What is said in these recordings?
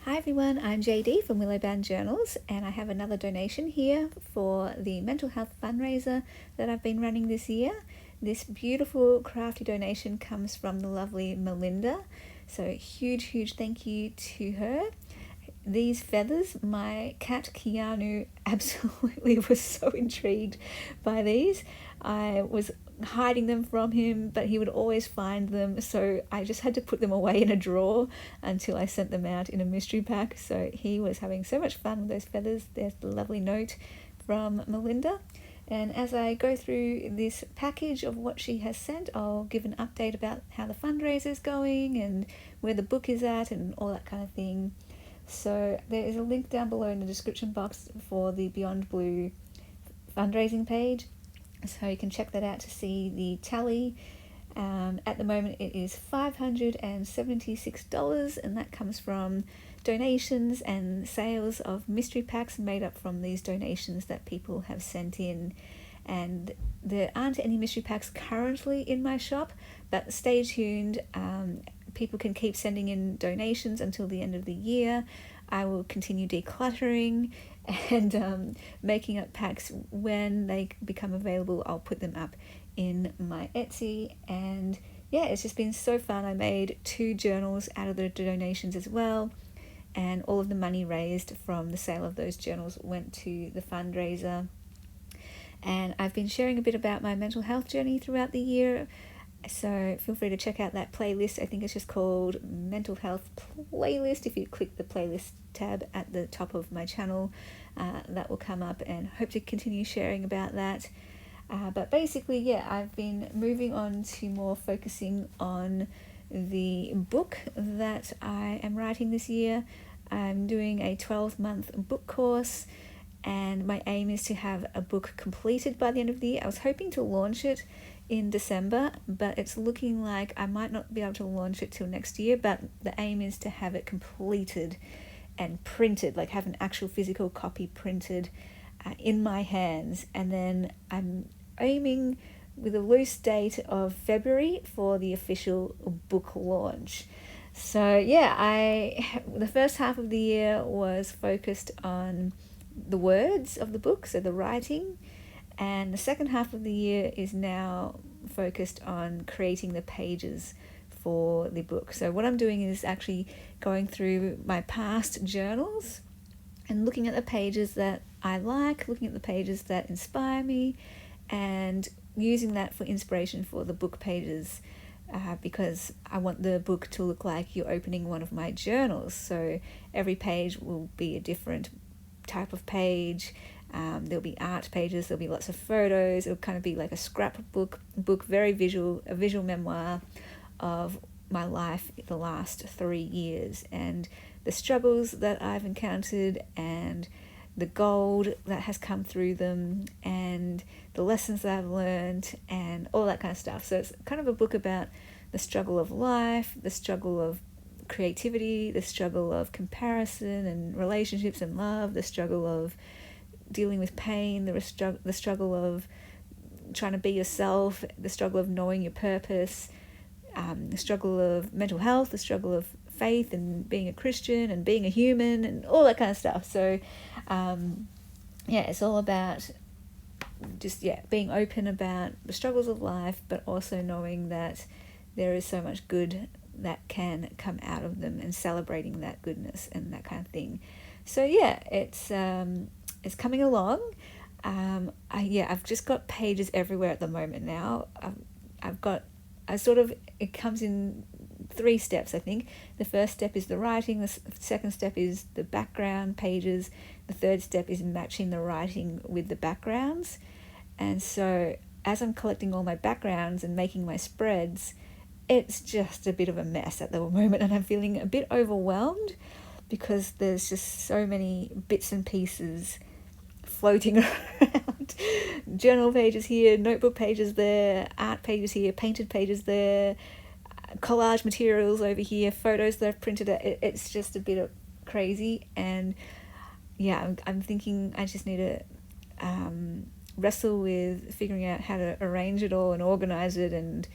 Hi everyone, I'm JD from Willow Journals, and I have another donation here for the mental health fundraiser that I've been running this year. This beautiful crafty donation comes from the lovely Melinda, so huge thank you to her. These feathers, my cat Keanu absolutely was so intrigued by these. I was hiding them from him, but he would always find them, so I just had to put them away in a drawer until I sent them out in a mystery pack. So he was having so much fun with those feathers. There's the lovely note from Melinda. And as I go through this package of what she has sent, I'll give an update about how the fundraiser is going and where the book is at and all that kind of thing. So there is a link down below in the description box for the Beyond Blue fundraising page, so you can check that out to see the tally. At the moment it is $576, and that comes from donations and sales of mystery packs made up from these donations that people have sent in. And there aren't any mystery packs currently in my shop, but stay tuned. People can keep sending in donations until the end of the year. I will continue decluttering and making up packs. When they become available, I'll put them up in my Etsy. And yeah, it's just been so fun. I made 2 journals out of the donations as well, and all of the money raised from the sale of those journals went to the fundraiser. And I've been sharing a bit about my mental health journey throughout the year, so feel free to check out that playlist. I think it's just called Mental Health Playlist. If you click the playlist tab at the top of my channel, that will come up, and hope to continue sharing about that. But basically, yeah, I've been moving on to more focusing on the book that I am writing this year. I'm doing a 12-month book course, and my aim is to have a book completed by the end of the year. I was hoping to launch it in December, but it's looking like I might not be able to launch it till next year, but the aim is to have it completed and printed, like have an actual physical copy printed in my hands. And then I'm aiming with a loose date of February for the official book launch. So yeah, the first half of the year was focused on the words of the book, so the writing, and the second half of the year is now focused on creating the pages for the book. So what I'm doing is actually going through my past journals and looking at the pages that I like, looking at the pages that inspire me, and using that for inspiration for the book pages, because I want the book to look like you're opening one of my journals. So every page will be a different type of page. There'll be art pages, there'll be lots of photos. It'll kind of be like a scrapbook book, very visual, a visual memoir of my life the last 3 years, and the struggles that I've encountered, and the gold that has come through them, and the lessons that I've learned, and all that kind of stuff. So it's kind of a book about the struggle of life, the struggle of creativity, the struggle of comparison and relationships and love, the struggle of dealing with pain, the struggle of trying to be yourself, the struggle of knowing your purpose, the struggle of mental health, the struggle of faith and being a Christian and being a human and all that kind of stuff. So it's all about just being open about the struggles of life, but also knowing that there is so much good that can come out of them, and celebrating that goodness and that kind of thing. So it's coming along. I've just got pages everywhere at the moment now. It comes in 3 steps, I think. The first step is the writing, the second step is the background pages, the third step is matching the writing with the backgrounds. And so as I'm collecting all my backgrounds and making my spreads, it's just a bit of a mess at the moment, and I'm feeling a bit overwhelmed because there's just so many bits and pieces floating around. Journal pages here, notebook pages there, art pages here, painted pages there, collage materials over here, photos that I've printed. It's just a bit of crazy, and I'm thinking I just need to wrestle with figuring out how to arrange it all and organize it, and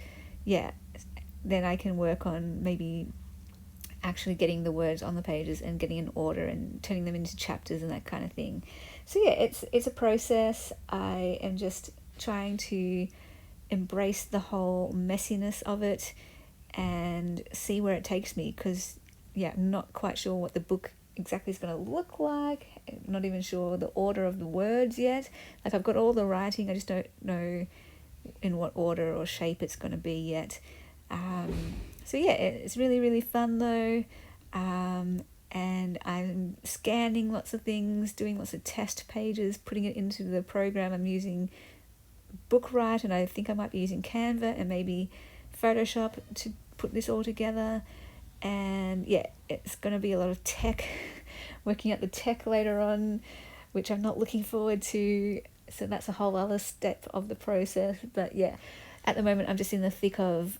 then I can work on maybe actually getting the words on the pages and getting an order and turning them into chapters and that kind of thing. So yeah, it's a process. I am just trying to embrace the whole messiness of it and see where it takes me, because yeah, I'm not quite sure what the book exactly is going to look like. I'm not even sure the order of the words yet. Like, I've got all the writing, I just don't know in what order or shape it's going to be yet. So yeah, it's really, really fun though. And I'm scanning lots of things, doing lots of test pages, putting it into the program. I'm using Bookwrite, and I think I might be using Canva and maybe Photoshop to put this all together. And yeah, it's going to be a lot of tech, working out the tech later on, which I'm not looking forward to. So that's a whole other step of the process. But yeah, at the moment I'm just in the thick of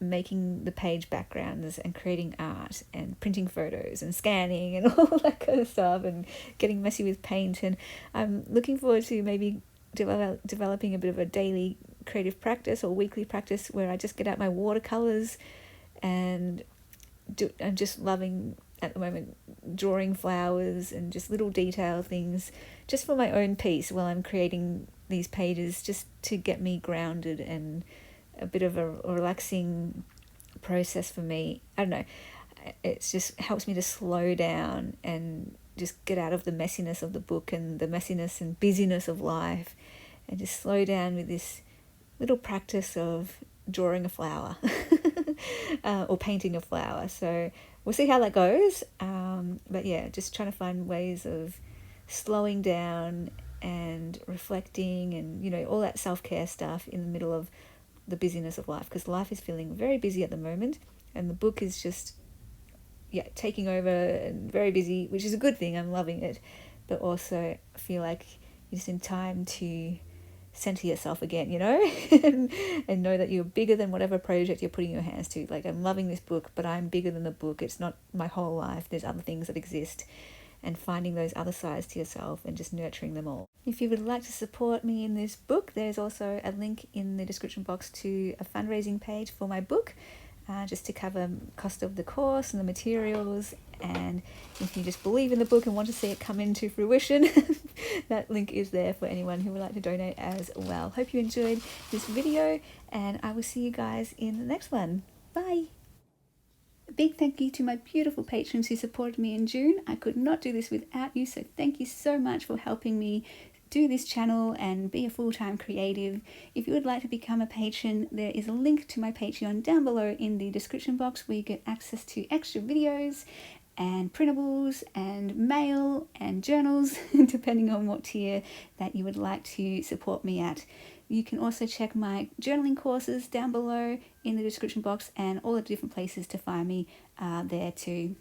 making the page backgrounds and creating art and printing photos and scanning and all that kind of stuff, and getting messy with paint. And I'm looking forward to maybe developing a bit of a daily creative practice or weekly practice where I just get out my watercolors and I'm just loving at the moment drawing flowers and just little detail things just for my own peace while I'm creating these pages, just to get me grounded and a bit of a relaxing process for me. I don't know, it just helps me to slow down and just get out of the messiness of the book and the messiness and busyness of life, and just slow down with this little practice of drawing a flower or painting a flower. So we'll see how that goes. But yeah, just trying to find ways of slowing down and reflecting and, you know, all that self-care stuff in the middle of the busyness of life, because life is feeling very busy at the moment, and the book is just taking over and very busy, which is a good thing. I'm loving it, but also I feel like you're just in time to center yourself again, you know, and know that you're bigger than whatever project you're putting your hands to. Like, I'm loving this book, but I'm bigger than the book. It's not my whole life. There's other things that exist, and finding those other sides to yourself and just nurturing them all. If you would like to support me in this book, there's also a link in the description box to a fundraising page for my book, just to cover cost of the course and the materials. And if you just believe in the book and want to see it come into fruition, that link is there for anyone who would like to donate as well. Hope you enjoyed this video, and I will see you guys in the next one. Bye! A big thank you to my beautiful patrons who supported me in June. I could not do this without you, so thank you so much for helping me do this channel and be a full-time creative. If you would like to become a patron, there is a link to my Patreon down below in the description box, where you get access to extra videos and printables and mail and journals, depending on what tier that you would like to support me at. You can also check my journaling courses down below in the description box, and all the different places to find me there too.